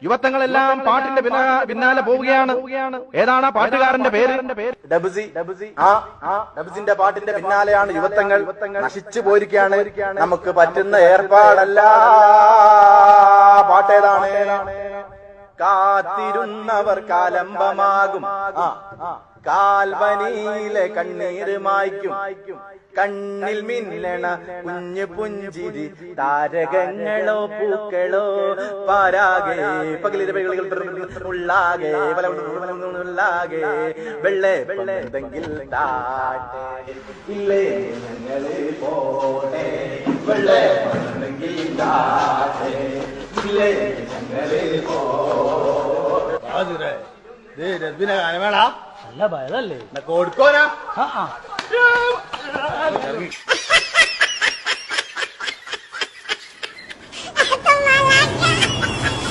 യുവത്വങ്ങളെല്ലാം പാട്ടിന്റെ പിന്നാലെ പോവുകയാണ്. ഏതാണ് ആ പാട്ടുകാരന്റെ പേര്? ഡബ്സി. ഡബ്സിന്റെ പാട്ടിന്റെ പിന്നാലെയാണ് യുവത്വങ്ങൾ. നശിച്ചു പോയിരിക്കുകയാണ്. നമുക്ക് പറ്റുന്ന ഏർപ്പാടല്ല. പാട്ടേതാണ്? കാത്തിരുന്നവർ കാലംബമാകും, കാൽവനിയിലെ കണ്ണീര് മായ്ക്കും, കണ്ണിൽ മിന്നണ കുഞ്ഞു പുഞ്ചിരി, താരകങ്ങളോ പൂക്കളോ പാരാകെ, പകലിലെ ഉള്ളാകെ ഉള്ളാകെ, വെള്ളെ വെള്ളെന്തെങ്കിൽ താട്ടെ, ഇല്ലേ ഞങ്ങളെ പോട്ടെ, വെള്ളെ വെള്ളെങ്കിൽ താട്ടെ, ഇല്ലേ ഞങ്ങളെ പോട്ടെ. രശ്മിനെ ഗാനമേള നല്ല ഭയതല്ലേ കൊടുക്കോനാ.